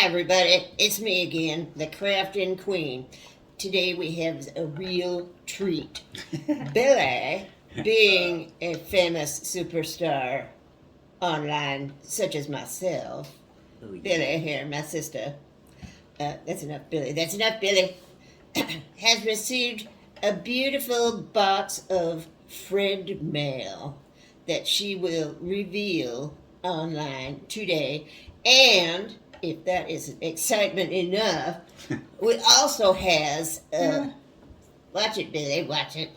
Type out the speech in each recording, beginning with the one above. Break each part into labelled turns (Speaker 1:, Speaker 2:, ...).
Speaker 1: everybody, it's me again, the Crafting Queen. Today we have a real treat. Billy, being a famous superstar online, such as myself, Billy here, my sister, that's enough Billy, has received a beautiful box of friend mail that she will reveal online today. And if that isn't excitement enough, we also has watch it, Billy, watch it.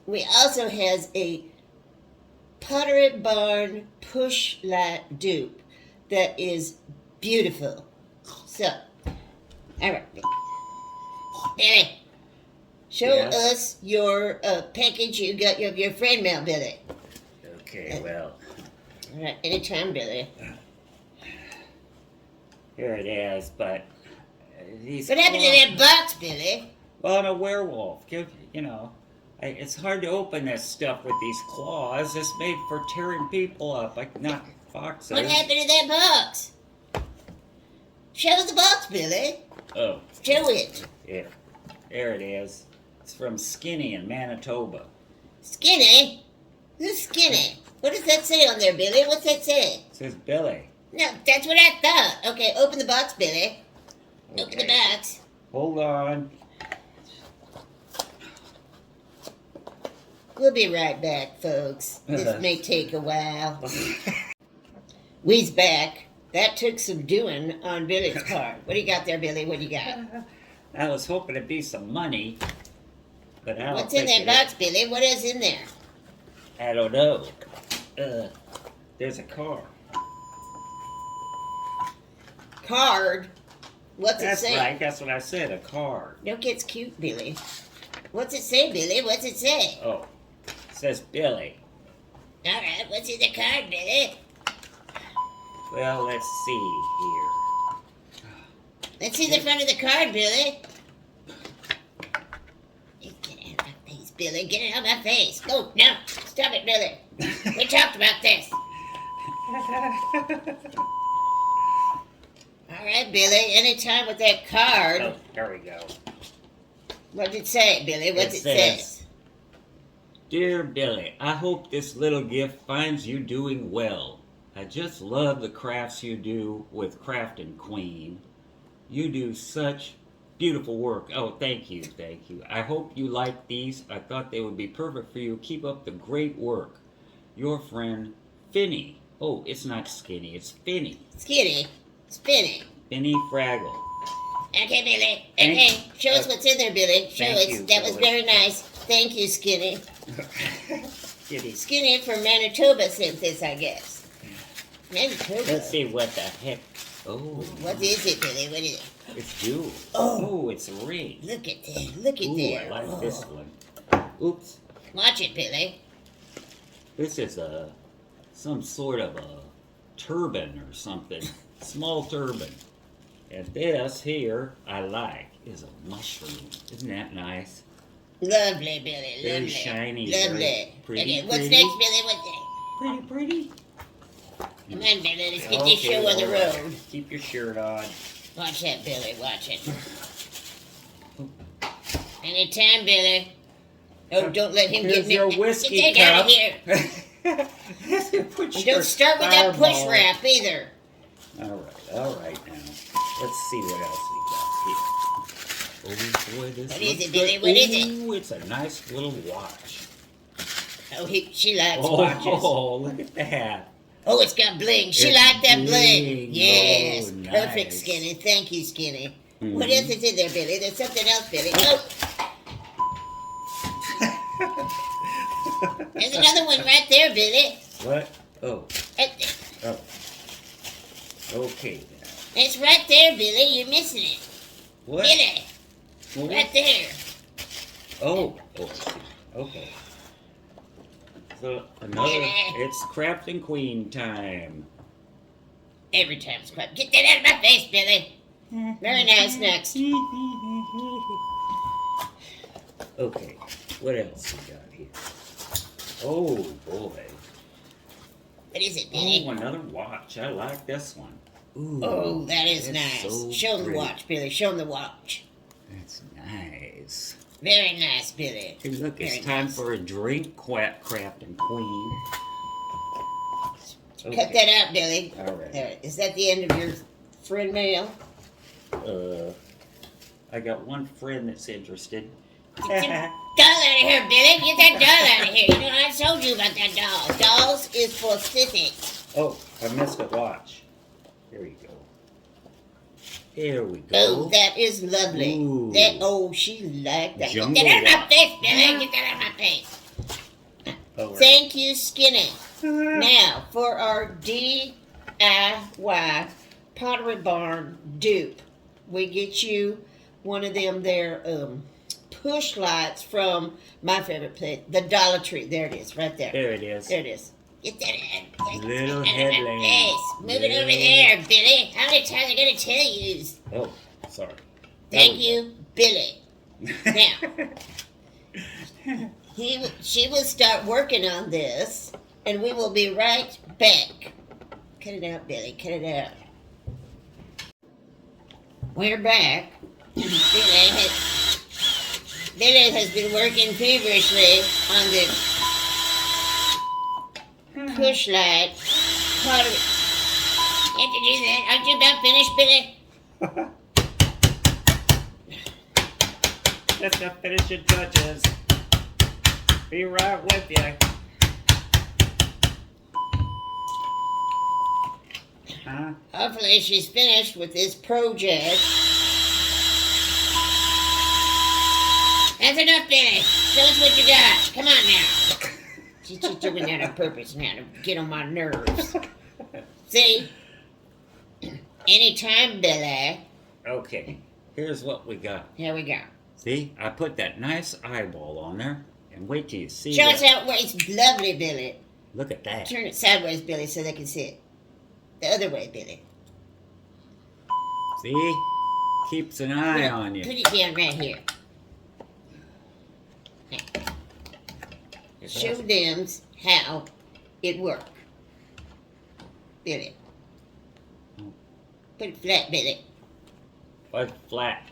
Speaker 1: We also has a Pottery Barn push light dupe that is beautiful. So, all right, Billy, show us your package you got of your friend mail, Billy.
Speaker 2: Okay, well.
Speaker 1: All right, anytime, Billy.
Speaker 2: Here it is, but these.
Speaker 1: What happened to that box, Billy?
Speaker 2: Well, I'm a werewolf. It's hard to open this stuff with these claws. It's made for tearing people up, like not foxes.
Speaker 1: What happened to that box? Show the box, Billy.
Speaker 2: Oh.
Speaker 1: Show it.
Speaker 2: Yeah. There it is. It's from Skinny in Manitoba.
Speaker 1: Skinny? Who's Skinny? What does that say on there, Billy? What's that say?
Speaker 2: It says Billy.
Speaker 1: No, that's what I thought. Okay, open the box, Billy. Okay. Open the box.
Speaker 2: Hold on.
Speaker 1: We'll be right back, folks. This may take a while. We's back. That took some doing on Billy's part. What do you got there, Billy? What do you got?
Speaker 2: I was hoping it'd be some money, but I don't
Speaker 1: What's in that box, Billy? What is in there?
Speaker 2: I don't know. There's a card.
Speaker 1: Card? What's it say?
Speaker 2: That's right. That's what I said. A card.
Speaker 1: Don't get cute, Billy. What's it say, Billy? What's it say?
Speaker 2: Oh, it says Billy.
Speaker 1: All right. What's in the card, Billy?
Speaker 2: Well, let's see here.
Speaker 1: Let's see the front of the card, Billy. Get it out of my face, Billy. Get it out of my face. Go. No. Stop it, Billy. We talked about this. All right, Billy. Anytime with that card.
Speaker 2: Oh, there we go.
Speaker 1: What'd it say, Billy? What's it say?
Speaker 2: Dear Billy, I hope this little gift finds you doing well. I just love the crafts you do with Crafting Queen. You do such beautiful work. Oh, thank you, thank you. I hope you like these. I thought they would be perfect for you. Keep up the great work. Your friend, Finny. Oh, it's not Skinny, it's Finny.
Speaker 1: Skinny. Spinny.
Speaker 2: Finny Fraggle.
Speaker 1: Okay, Billy. Okay, show us what's in there, Billy. Show us. That was very nice. Thank you, Skinny. Skinny from Manitoba sent this, I guess. Manitoba?
Speaker 2: Let's see what the heck. Oh.
Speaker 1: What is it, Billy? What is it?
Speaker 2: It's jewels.
Speaker 1: Oh,
Speaker 2: it's a ring.
Speaker 1: Look at that. Look at there.
Speaker 2: I like this one. Oops.
Speaker 1: Watch it, Billy.
Speaker 2: This is some sort of a turban or something. Small turban. And this here, I like, is a mushroom. Isn't that nice?
Speaker 1: Lovely, Billy.
Speaker 2: Very
Speaker 1: lovely.
Speaker 2: shiny.
Speaker 1: Lovely.
Speaker 2: Very pretty.
Speaker 1: Okay, what's next, Billy? What's next?
Speaker 2: Pretty.
Speaker 1: Come on, Billy. Let's get this show on the road.
Speaker 2: Keep your shirt on.
Speaker 1: Watch that, Billy. Watch it. Anytime, Billy. Oh, don't let him get me.
Speaker 2: Your whiskey
Speaker 1: Get
Speaker 2: cup.
Speaker 1: out of here. Don't start with that push wrap either.
Speaker 2: All right now. Let's see what else we got here. Oh boy, this
Speaker 1: What is it, Billy? What is it?
Speaker 2: Ooh, it's a nice little watch.
Speaker 1: Oh, she likes watches.
Speaker 2: Oh, look at that.
Speaker 1: Oh, it's got bling. She
Speaker 2: It's
Speaker 1: liked that bling.
Speaker 2: bling.
Speaker 1: Yes,
Speaker 2: Oh,
Speaker 1: perfect,
Speaker 2: nice.
Speaker 1: Skinny. Thank you, Skinny.
Speaker 2: Mm-hmm.
Speaker 1: What else is in there, Billy? There's something else, Billy. Oh! There's another one right there, Billy.
Speaker 2: What? Oh.
Speaker 1: Right there.
Speaker 2: Oh. Okay then.
Speaker 1: It's right there, Billy. You're missing it.
Speaker 2: What?
Speaker 1: Billy.
Speaker 2: What?
Speaker 1: Right there.
Speaker 2: Oh. Okay. So another. It's Crafting Queen time.
Speaker 1: Every time it's crap. Get that out of my face, Billy. Very nice. Next.
Speaker 2: Okay. What else we got here? Oh boy.
Speaker 1: What is it, Billy?
Speaker 2: Oh, another watch. I like this one. Ooh,
Speaker 1: Oh, that is
Speaker 2: that's
Speaker 1: nice.
Speaker 2: so
Speaker 1: Show them the
Speaker 2: pretty.
Speaker 1: watch, Billy. Show them the watch.
Speaker 2: That's nice.
Speaker 1: Very nice, Billy.
Speaker 2: Hey, look, it's
Speaker 1: Very
Speaker 2: time
Speaker 1: nice.
Speaker 2: for a drink, Crafting Queen.
Speaker 1: Cut that out, Billy.
Speaker 2: All right.
Speaker 1: There. Is that the end of your friend mail?
Speaker 2: I got one friend that's interested.
Speaker 1: Get that doll out of here, Billy. Get that doll out of here. You know, I told you about that doll. Dolls is for sissies.
Speaker 2: Oh, I missed a watch. There you go. There we go.
Speaker 1: Oh, that is lovely.
Speaker 2: Ooh.
Speaker 1: That, oh, she liked that.
Speaker 2: Jungle
Speaker 1: Get that out of my
Speaker 2: watch.
Speaker 1: face, Billy. Get that out of my face.
Speaker 2: All right.
Speaker 1: Thank you, Skinny. Now, for our DIY Pottery Barn dupe, we get you one of them there push lights from my favorite place, the Dollar Tree. There it is, right there.
Speaker 2: There it is.
Speaker 1: There it is. Get that out.
Speaker 2: Little
Speaker 1: out of my
Speaker 2: headlamp.
Speaker 1: face. Move it over
Speaker 2: Yeah.
Speaker 1: there, Billy. How many times am I going to tell you?
Speaker 2: Oh, sorry.
Speaker 1: Thank you, Billy. Now, she will start working on this, and we will be right back. Cut it out, Billy. Cut it out. We're back. Billy has been working feverishly on the push light. Pottery. You have to do that. Aren't you about finished, Billy?
Speaker 2: Just the finishing touches. Be right with you. Huh?
Speaker 1: Hopefully she's finished with this project. That's enough, Billy. Show us what you got. Come on now. She's just doing that on purpose now to get on my nerves. See? Anytime, Billy.
Speaker 2: Okay, here's what we got.
Speaker 1: Here we go.
Speaker 2: See, I put that nice eyeball on there, and wait till you see
Speaker 1: Show
Speaker 2: that.
Speaker 1: us how it works. It's lovely, Billy.
Speaker 2: Look at that.
Speaker 1: Turn it sideways, Billy, so they can see it. The other way, Billy.
Speaker 2: See? Keeps an eye on you.
Speaker 1: Put it down right here. Show them how it works. Billy. Put it flat, Billy.
Speaker 2: But flat.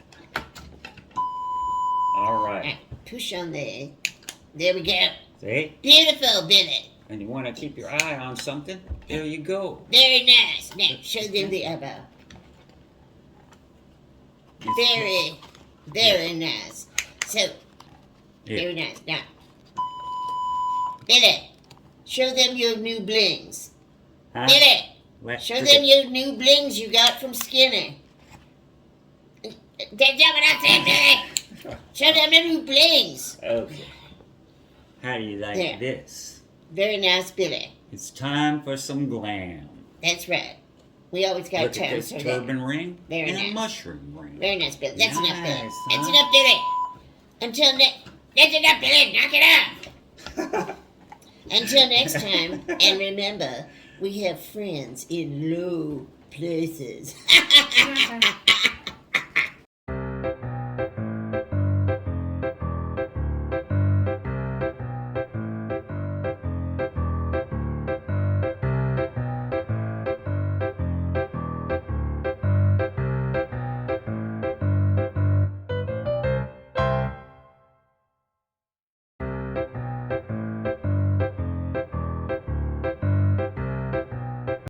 Speaker 2: All right.
Speaker 1: Right, push on there. There we go.
Speaker 2: See?
Speaker 1: Beautiful, Billy.
Speaker 2: And you want to keep your eye on something? There you go.
Speaker 1: Very nice. Now, show them the eyeball. Very, very nice. So, very nice. Now, Billy, show them your new blings.
Speaker 2: Huh?
Speaker 1: Billy,
Speaker 2: What?
Speaker 1: show them your new blings you got from Skinner. That's what I said, Billy. Show them the new blings.
Speaker 2: Okay. How do you like
Speaker 1: There.
Speaker 2: this?
Speaker 1: Very nice, Billy.
Speaker 2: It's time for some glam.
Speaker 1: That's right. We always got
Speaker 2: Look at
Speaker 1: time
Speaker 2: this
Speaker 1: for that.
Speaker 2: turban ring
Speaker 1: Very
Speaker 2: and
Speaker 1: nice.
Speaker 2: a mushroom ring.
Speaker 1: Very nice, Billy. That's enough, Billy.
Speaker 2: Nice,
Speaker 1: That's
Speaker 2: huh?
Speaker 1: enough, Billy. Until that's enough, Billy. Knock it out. Until next time, and remember, we have friends in low places.